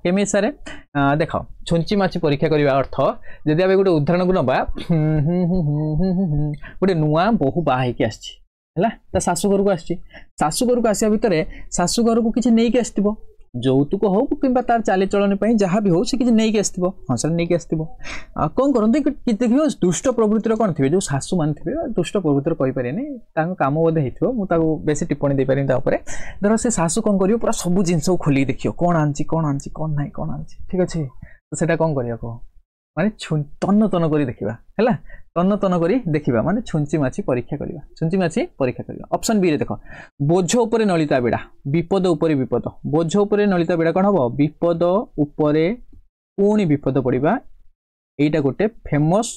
केमि सर देखो छुंची माची परीक्षा करबा अर्थ जदि आबे गोटे उदाहरण को नबा गोटे नुआ बहु बाहे के आछि हैला त सासुघर को आछि सासुघर को आसिया भितरे सासुघर को किछि नै के आस्तिबो যৌতুक हो कि तार चालीचलन जहाँ भी हो सी किसी नहीं आसो हाँ सर नहीं आसो कौन करते देखिए दुष्ट प्रवृत्तिर कौन थे जो शाशु मान थे दुष्ट प्रवृत्तिर कहीपर कम बोधे हो बेस टिप्पणी दे पारे धर से शाशु कौन कर पूरा सब जिन खोल देखिए कौन आनी कौन ना कौन आनी ठीक अच्छे तो सेटा कौन कर माने तन्न तन कर देखा है तन्न तन कर देखा माने छुंची माछी परीक्षा करवा छुंची माछी परीक्षा करवा ऑप्शन बी रे देख बोझ उपरे नलिता बेड़ा विपद उपरे विपद बोझ उपरे नलिता बेड़ा कौन हम विपद उपरे पुणी विपद पड़वा यहीटा गोटे फेमस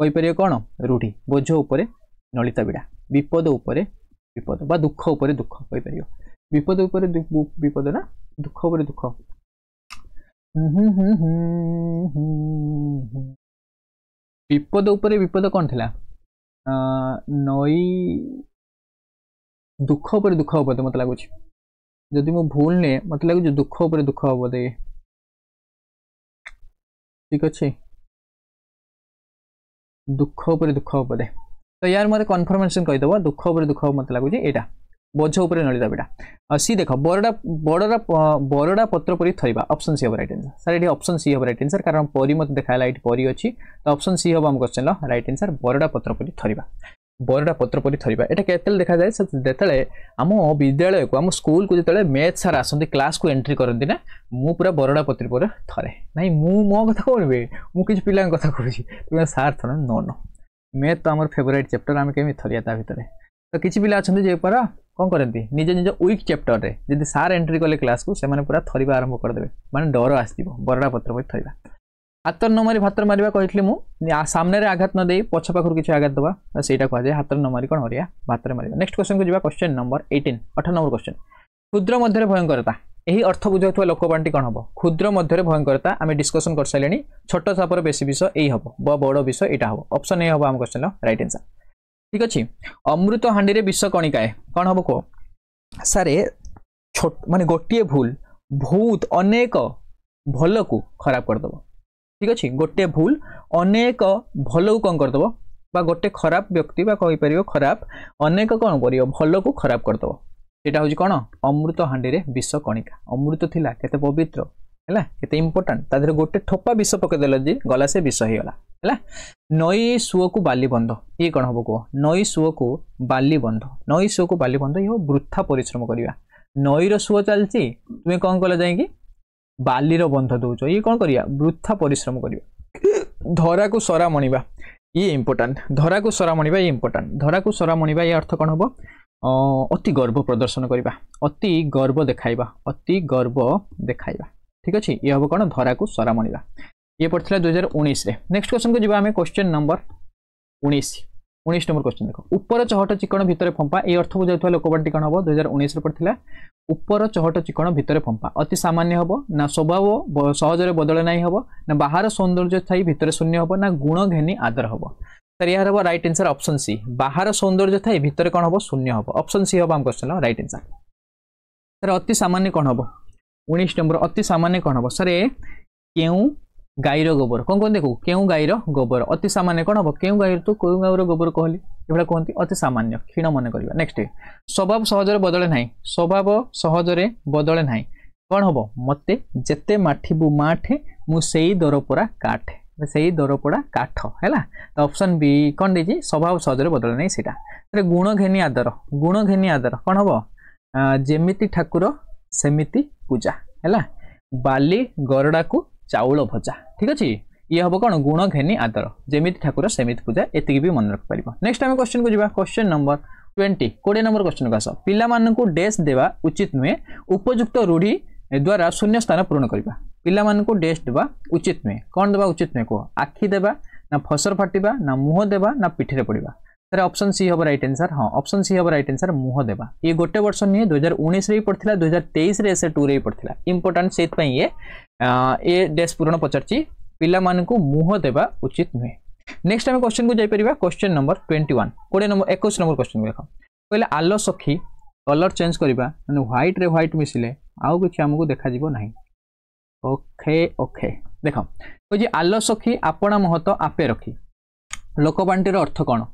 कहीपर कौन रूढ़ी बोझ उपरे नलिता बेड़ा विपद उपरे विपद बा दुख उपरे दुख कहीपर विपद उपरे विपद ना दुख उपरे दुख विपद उपरे विपद कौन थिला नई दुख उपरे दुख हम बोधे मत लगुच जदि मो भूल ने मत लगुच दुख उपरे दुख हम बोधे ठीक अच्छे दुख उपरे दुख हम बोधे तो यार मत कन्फर्मेशन कहीदेव दुख उपरे दुख मत लगुच यहाँ बोझ उपरे नलिता बेड़ा सी देख बरड़ा पत्र परी थरिबा ऑप्शन सी हम राइट आंसर सर ये ऑप्शन सी हम राइट आंसर कारण परी मत देखाला ये परी अच्छी तो ऑप्शन सी हम क्वेश्चन राइट आंसर बरड़ा पत्र परी थरिबा बरड़ा पत्र परी थरिबा एटा केतल देखा जाए जेतले आम विद्यालय को आम स्कूल को जेतले मैथ सर आसंती क्लास को एंट्री करंती ना मु पूरा बरड़ा पत्र पर थरे नहीं मु मो कथा कहबे मु किछ पिला कथा कहूची तुम सार थन नो नो मैथ तो आम फेवरेट चैप्टर आम केमी थरिया ता भितरे तो किछि पिला अछंती जे परा कौन करती निज निज वीक चैप्टर रे जदि सार एंट्री कले क्लास को से पूरा थरिबा आरंभ करदे माने डर आसो बरड़ा पत्र पर थरिबा हाथ न मारी भातर मारिबा कहली मु सामने रे आघात न दे पछ पाखर किछि आघात दबा सेटा कह जाय हाथ न मारी कोन हरिया भातर मारिबा नेक्स्ट क्वेश्चन को जिबा क्वेश्चन नंबर 18 नंबर क्वेश्चन क्षुद्र मध्य भयंकरता यही अर्थ बुझाउथवा लोकपांटी कौन हम क्षुद्र मध्य भयंकरता आम डिस्कसन कर सारे छोट सापर बेसी विषय यही हम बड़ विषय यहाँ हम ऑप्शन ए हम आम क्वेश्चन राइट आंसर ठीक अच्छे अमृत हांडी रे विष कणिकाए कौन हम कह सारे छोट माने गोटे भूल बहुत अनेक भल को खराब करदब ठीक अच्छे गोटे भूल अनेक भल को कौन करदब बा गोटे खराब व्यक्ति बा कहि परियो खराब अनेक कौन करियो भल को खराब करदब सेटा होची कौन अमृत हांडी रे विष कणिका अमृत थिला केते पवित्र है केते इंपोर्टेंट तादर गोटे ठोपा विष पकईदेल जी गला से विष होगा है नई सुओ को बाली बंध ये कौन हम कह नई सुओ को बाली बंध नई सुओ को बाली बंध ये वृथा परिश्रम करवा नईर सुओ चलती तुम्हें कौन कल जाए बालीर बंध दौच ये कौन करिया वृथा परिश्रम करवा धरा को सरा मणिबा ये इंपोर्टेंट धरा को सरा मणिबा ये इंपोर्टेंट धरा को सरा मणिबा ये अर्थ कौन हम अति गर्व प्रदर्शन करवा अति गर्व देखाइबा अति गर्व देखाइबा ठीक अच्छे ये हम कौन धरा को सरा मणिबा ये पड़ता 2019 रे नेक्स्ट क्वेश्चन को जिबा हमें क्वेश्चन नंबर 19 नंबर क्वेश्चन देखो ऊपर चहट चिकण भितर फंपा ये अर्थ बुझाउथवा लोकपाठी कौन हम 2019 रे पड़ता ऊपर चहट चिकण भितर फंपा अति सामान्य हम ना स्वभाव सहजरे बदले नहीं हम ना बाहर सौंदर्य थी भितर शून्य हम ना गुण घेनी आदर हम सर यार हम राइट आंसर ऑप्शन सी बाहर सौंदर्य थी भितर कौन हम शून्य हम ऑप्शन सी हम क्वेश्चन राइट आंसर सर अति सामान्य कौन हम 19 नंबर अति सामान्य कौन हम सर क्यों गाईर गोबर कौन कहते देखो क्यों गाईर गोबर अति सामान्य कौन हम क्यों गाईर तो क्यों गाईर गोबर कहली ये कहते अति सामान्य क्षीण मन करवा नेक्स्ट स्वभाव सहजरे बदले ना स्वभाव सहजरे बदले ना कौन हम मते जेते माठिबु माठे मु सेई दरपोड़ा काठे से दरपोड़ा काठ है तो ऑप्शन बी कौन दे स्वभाव सहजरे बदले ना सीटा गुण घेनी आदर कौन हम जेमिति ठाकुर सेमिति पूजा है बाली गरड़ा को चाउल भजा ठीक अच्छे ये हम कौन गुण घेनी आदर जेमिति ठाकुर सेमिति पूजा एति भी मन रख पार नेक्स्ट आम क्वेश्चन को जी क्वेश्चन नंबर 20 नंबर क्वेश्चन को आस पिलामानकु डैश देवा उचित नुहे उपयुक्त रूढ़ी द्वारा शून्य स्थान पूर्ण करवा पिलामानकु डैश देवा उचित नुहे कौन देवा उचित नुहे कह आखि देवा ना फसर फाटिबा ना मुह देवा ना पिठिरे पड़वा सर ऑप्शन सी हम राइट आंसर हाँ ऑप्शन सी हम राइट आंसर मुह देवा ये गोटे वर्ष नहीं 2019 रे पड़ता 2023 रे एसे 2 रे पड़ता इंपोर्टेंट से ये डैश पूरण पचारची पिला मानकु मुह देवा उचित नुहे नेक्स्ट आम क्वेश्चन को जापर question number 21 number 21 number question देख कहले आलो सखी कलर चेंज करवा माने व्हाइट रे व्हाइट मिसिले आउ किछि हमकु देखा जिवो नाही ओके ओके देख कह आलो सखी आपणा महत आपे रखी लोकपांटीर अर्थ कौन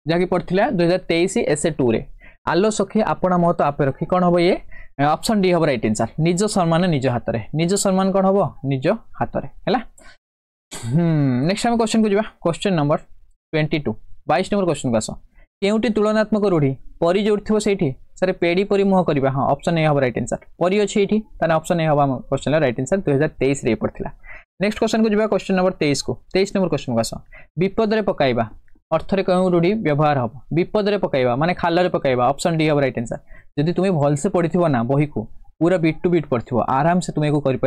जहाँकि पड़ता 2023 एसे 2 रे आलो सखी आपणा महत आपे रखी कौन हम ये ऑप्शन डी हम राइट आंसर निज सम्मान निज हाथ में निज सम्मान कौन हम निज हाथ में है। नेक्स्ट आम क्वेश्चन को जावा क्वेश्चन नंबर 22 22 नंबर क्वेश्चन को आस केउटी तुलनात्मक रूढ़ी परी जोड़ी थो से सर पेड़ी परी मुह करवा हाँ ऑप्शन ए हम राइट आंसर परी अच्छी ये ऑप्शन ए हम क्वेश्चन राइट आंसर 2023 रे पड़ता। नेक्स्ट क्वेश्चन को जावा क्वेश्चन नंबर 23 को 23 नंबर क्वेश्चन को आस विपद रे पकाइबा अर्थरे कहूँ रूढ़ी व्यवहार हम विपद रे पकाइबा माने खाल रे पकाइबा ऑप्शन डी हम राइट आंसर जदि तुम्हें भलसे पढ़ी ना बही को पूरा बिट टू बिट पढ़ आराम से तुम्हें कर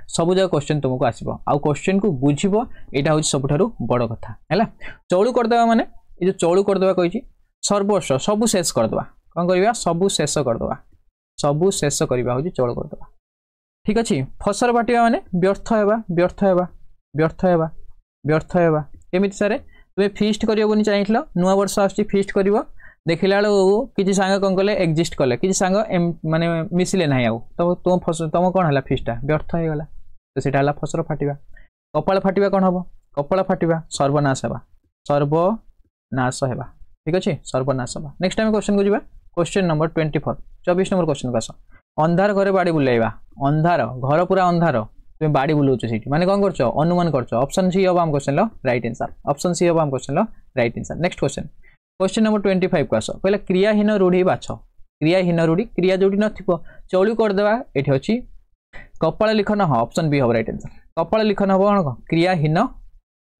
सब जगह क्वेश्चन तुमको आसो आउ क्वेश्चन को बुझ यहाँ हूँ सबुठ बड़ कथा है। चौड़ू करदे माने ये जो चौड़ू करदे कही सर्वस्व सबू शेष करदे कौन करवा सबू शेष करदे सबू शेष करवा हूँ चौड़ू करदे ठीक अच्छे। फसल बाटिया माने व्यर्थ हेबा व्यर्थ हेबा व्यर्थ हेबा व्यर्थ हेबा केमिति सारे तुम्हें फिस्ट करनी चाहिए नुआ वर्ष आस फिस्ट कर देखला बेलू किसी सांग कौन कले एक्जिस्ट कले किसी सांग माने मिसिले ना आउ तो तुम कौन है फिस्टा व्यर्थ हो गला तो सीटा फसल फाटिबा कपाल फाटिबा कौन हम कपाल फाटिबा सर्वनाश हेबा सर्वनाश हेबा ठीक अच्छे सर्वनाश हेबा। नेक्स्ट टाइम क्वेश्चन को जावा क्वेश्चन नंबर 24 24 नंबर क्वेश्चन को आस अंधार घरे बाड़ी बुलाइबा अंधार घर पूरा अंधार तुम बाड़ी बुलाऊच से माने कौन कर अनुमान कर ऑप्शन सी हम आम question right answer option C हम आम question right answer. Next question question number 25 को आस कहला क्रियाहीन रूढ़ी बाछ क्रियाहीन रूढ़ी क्रिया जोड़ी नथिबो चौड़ी करदेवा एठी अछि कपाल लिखन हाँ ऑप्शन बी हम राइट आंसर कपाल लिखन हम कौन क्रियाहीन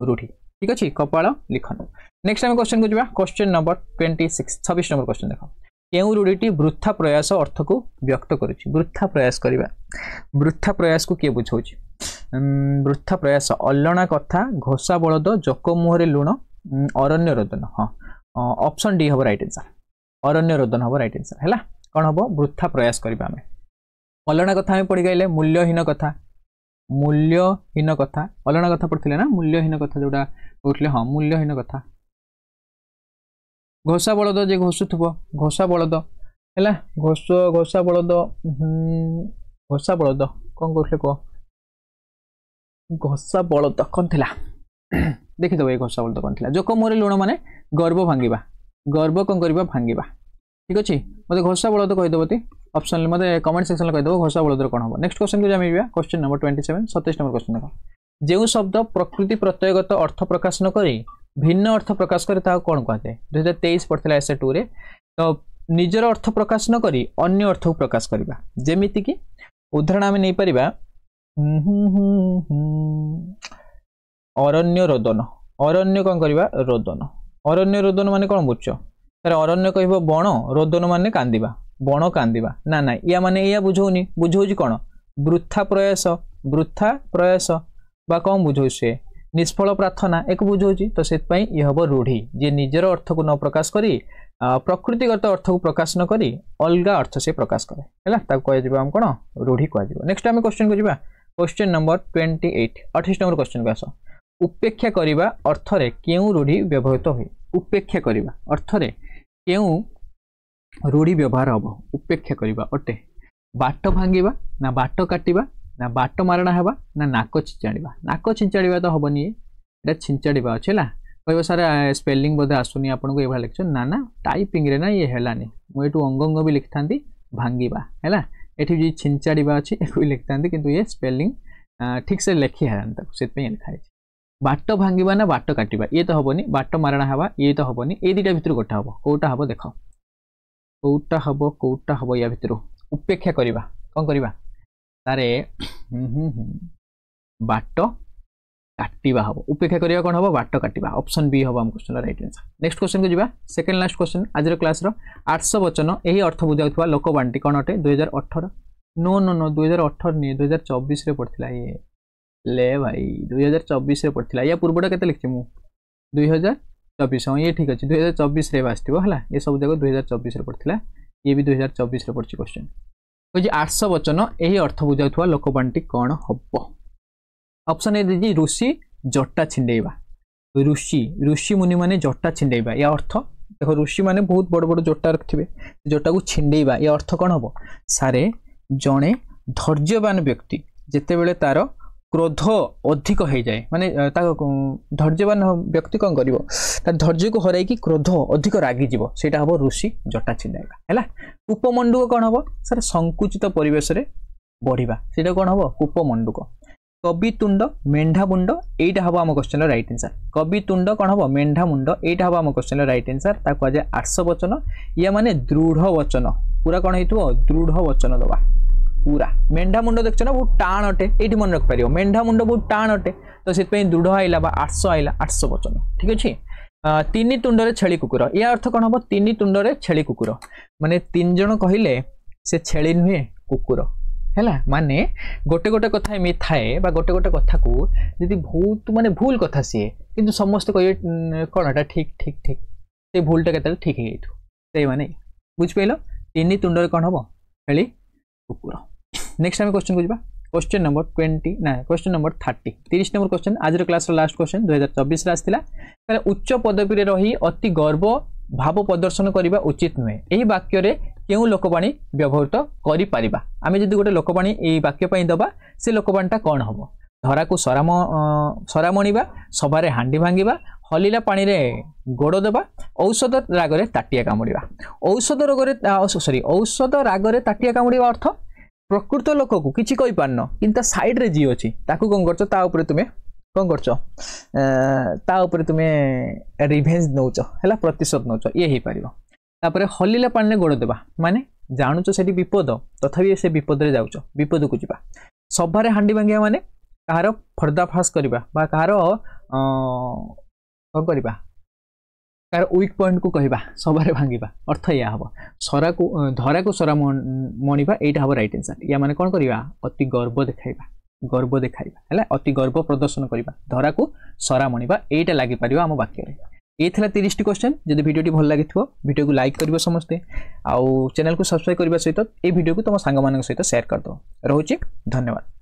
रूढ़ी ठीक अच्छे कपाल लिखन। नेक्स्ट टाइम क्वेश्चन को जावा क्वेश्चन नंबर 26 26 नंबर क्वेश्चन देख केउ रूढ़ीटी वृथा प्रयास अर्थ को व्यक्त करुछि वृथा प्रयास करवा वृथा प्रयास को किए बुझाउछि वृथा प्रयास अलणा कथा घोषा बलद जक मुहरे लुण अरण्य रोदन हाँ ऑप्शन डी हम राइट आंसर अरण्य रोदन हम राइट आंसर है कौन हम वृथा प्रयास करवा आम अलणा कथा आम पढ़ी गए मूल्यहीन कथा अलणा कथा पढ़ते ना मूल्यहीन कथा जोड़ा कहते हाँ मूल्यहीन कथा घोषा बलद जे घोषुथुब घोषा बलद है घोषा बलद कौन कहते कह घोषा बलद कौन थी देखीदे ये घोषा बलद कौन थी जोक मोरे लुण माने गर्व भांगा गर्व कौन करवा भांगा ठीक अच्छे मतलब घोषा बलद कहीदेव ऑप्शन मतलब कमेंट सेक्शन में कहीदेव घोषा बलद कौन हम। नेक्स्ट क्वेश्चन को जाइए क्वेश्चन नंबर 27 27 नंबर क्वेश्चन देख जो शब्द प्रकृति प्रत्ययगत अर्थ प्रकाश न करी भिन्न अर्थ प्रकाश करे ता कौन कहते 2023 पढ़ता एस 2 रे तो निजर अर्थ प्रकाश न करी अन्य अर्थ को प्रकाश करवा जेमिति कि उदाहरण आम नहीं पारिबा अरण्य रोदन अरण्य कौन करवा रोदन अरण्य रोदन माने कौन बुझ सर अरण्य कह बण रोदन माने कांदिबा बण कांदिबा ना ना या माने या बुझौनी बुझौछि कौन वृथा प्रयास बा कौन बुझौ से निष्फल प्रार्थना एक बुझौछि तो से ये हम रूढ़ी जे निजर अर्थ को न प्रकाश करी प्रकृतिगत अर्थ को प्रकाश न करी अलग अर्थ से प्रकाश करे है कह कौन रूढ़ी कह। नेक्स्ट आम क्वेश्चन को जावा क्वेश्चन नंबर 28 28 नंबर क्वेश्चन को आस उपेक्षा करने अर्थ रे केउ रूढ़ी व्यवहृत हुए उपेक्षा करने अर्थ रे केउ रूढ़ी व्यवहार हम उपेक्षा करवा अटे बाट भांगा ना बाट काटिबा ना बाट मारणा हेबा ना नाक छिंचाड़ा तो हेनी ये छिंचाड़ा अच्छे है कह सारे स्पेलिंग बोधे आसुनी आपको ये लिखा ना ना टाइपिंग रे ना ये हेलानी मुझे अंग अंग भी लिखि था भांगा है ये छिंचाड़ा अच्छी एक लिखि था कि ये स्पेलिंग ठीक से लिखी है से लिखाई बाट भांगा ना बाट काटिबा ये तो हेनी बाट मारणा हेबा ये तो हेनी ये दुटा भितर गोटे हम कौटा हम देख कौटा हम या भितर उपेक्षा करवा कौन करवा तारे बाट काटिबा हम उपेक्षा करवा कौन हम बाट काटिबा ऑप्शन बी हम आम question right answer. Next question को जावा सेकंड लास्ट क्वेश्चन आज क्लास रो 800 वचन यही अर्थ बुझाउथवा लोकबांटी कौन अटे 2018 नो नो नो 2018 नहीं 2024 रे पड़थिला ये ले भाई 2024 रे पड़थिला या पूर्वटा केते लिखछि मु 2024 हाँ ये ठीक अच्छे 2024 रे आसथिबो हला ये सब जगह 2024 रे पड़थिला ये भी 2024 रे पड़छि क्वेश्चन कह 800 वचन यही अर्थ बुझाउथवा लोकबांटी कौन हबो ऑप्शन ए दीजिए ऋषि जटा छिंडेबा ऋषि मुनि माने जटा छिंडेबा या अर्थ देखो ऋषि माने बहुत बड़ बड़ जटा रखिबे जटा को छिंडेबा या अर्थ कौन हबो सारे जणे धैर्यवान व्यक्ति जेते बेले तार क्रोध अधिक हो जाए माने धैर्यवान व्यक्ति कौन कर धैर्य को हर क्रोध अधिक रागी जीव से हम ऋषि जटा छिंदा है। कूपमंडूक कौन हम सर संकुचित परिवेश में बढ़िया से कौन हम कूपमंडूक। कवितुंड मेंढा मुंड यहीटा हम आम क्वेश्चन राइट आंसर। कवितुंड कौन हम मेंढा मुंड यहीटा हम आम क्वेश्चन राइट आंसर। ताको कहुए आर्ष वचन या माने दृढ़ वचन पूरा कौन हो दृढ़ वचन दबा पूरा। मेंढा मुंड देख ना बहुत टाण अटे ये मन रख पार मेंढा मुंड बहुत टाण अटे तो से दृढ़ आइला आर्ष आइला आर्ष वचन ठीक अच्छे। तीन तुंडरे छेली कुकुर या अर्थ कौन हम तीन तुंडरे छेली कुकुर माने तीन जन कहले से छेली नुहे कुकुर है माने गोटे गोटे कथा एमि थाए गोटे गोटे कथा को यदि बहुत माने भूल कथा सी किंतु समस्त कहे कौन एटा ठीक ठीक ठीक से भूलटा के ठीक है माने बुझ पाइल तीन तुंडरे कौन हम छेली कुकुर। नेक्स्ट आम क्वेश्चन को जावा क्वेश्चन नंबर 20 ना क्वेश्चन नंबर 30 नंबर क्वेश्चन आज क्लास लास्ट क्वेश्चन 2024 आसाला। उच्च पदवी रे रही अति गर्व भाव प्रदर्शन करने उचित नुहे यही वाक्य रे क्यों लोकवाणी व्यवहृत करि परिबा। आमे जदि गोटे लोकवाणी एई वाक्य पई दबा से लोकवाणीटा कौन हम धरा को सरा मणिबा सभारे हांडी भांगिबा हलिला पानी रे गोड़ देबा औषध रागरे ताटिया कामुड़िबा। औषध रोगरे सॉरी औषध रागरे ताटिया कामुड़िबा अर्थ प्रकृत लोक को किछि कहि पारन किंतु साइड रे जी अछि ताकू कोन करछ ता ऊपर तुमे कोन करछ ता ऊपर तुमे रिवेंज नौछ हैला प्रतिशोध नौछ ये हे परिबो। तापर हलिला पानी रे गोड़ देबा माने जानुछ सेठी विपद तथापि से विपद रे जाउछ विपद को जिबा। सभारे हांडी भांगिया माने कहार पर्दाफाश करबा बा कहार कोन करबा कार वीक पॉइंट को कहबा सभारे भांगिबा अर्थ या हबो। सरा को धरा को सरा मणिबा एटा हबो राइट आंसर। या माने कोन करबा अति गर्व देखाइबा हैला अति गर्व प्रदर्शन करबा धरा को सरा मणिबा एटा लागि परिबा हम वाक्य रे। ये थिला 30 क्वेश्चन जदि वीडियो भल लागिथिबो वीडियो को लाइक करिवो समस्ते आउ चैनल को सब्सक्राइब करबा सहित ए वीडियो को तुम सांग मानक सहित शेयर कर दो। रहउची धन्यवाद।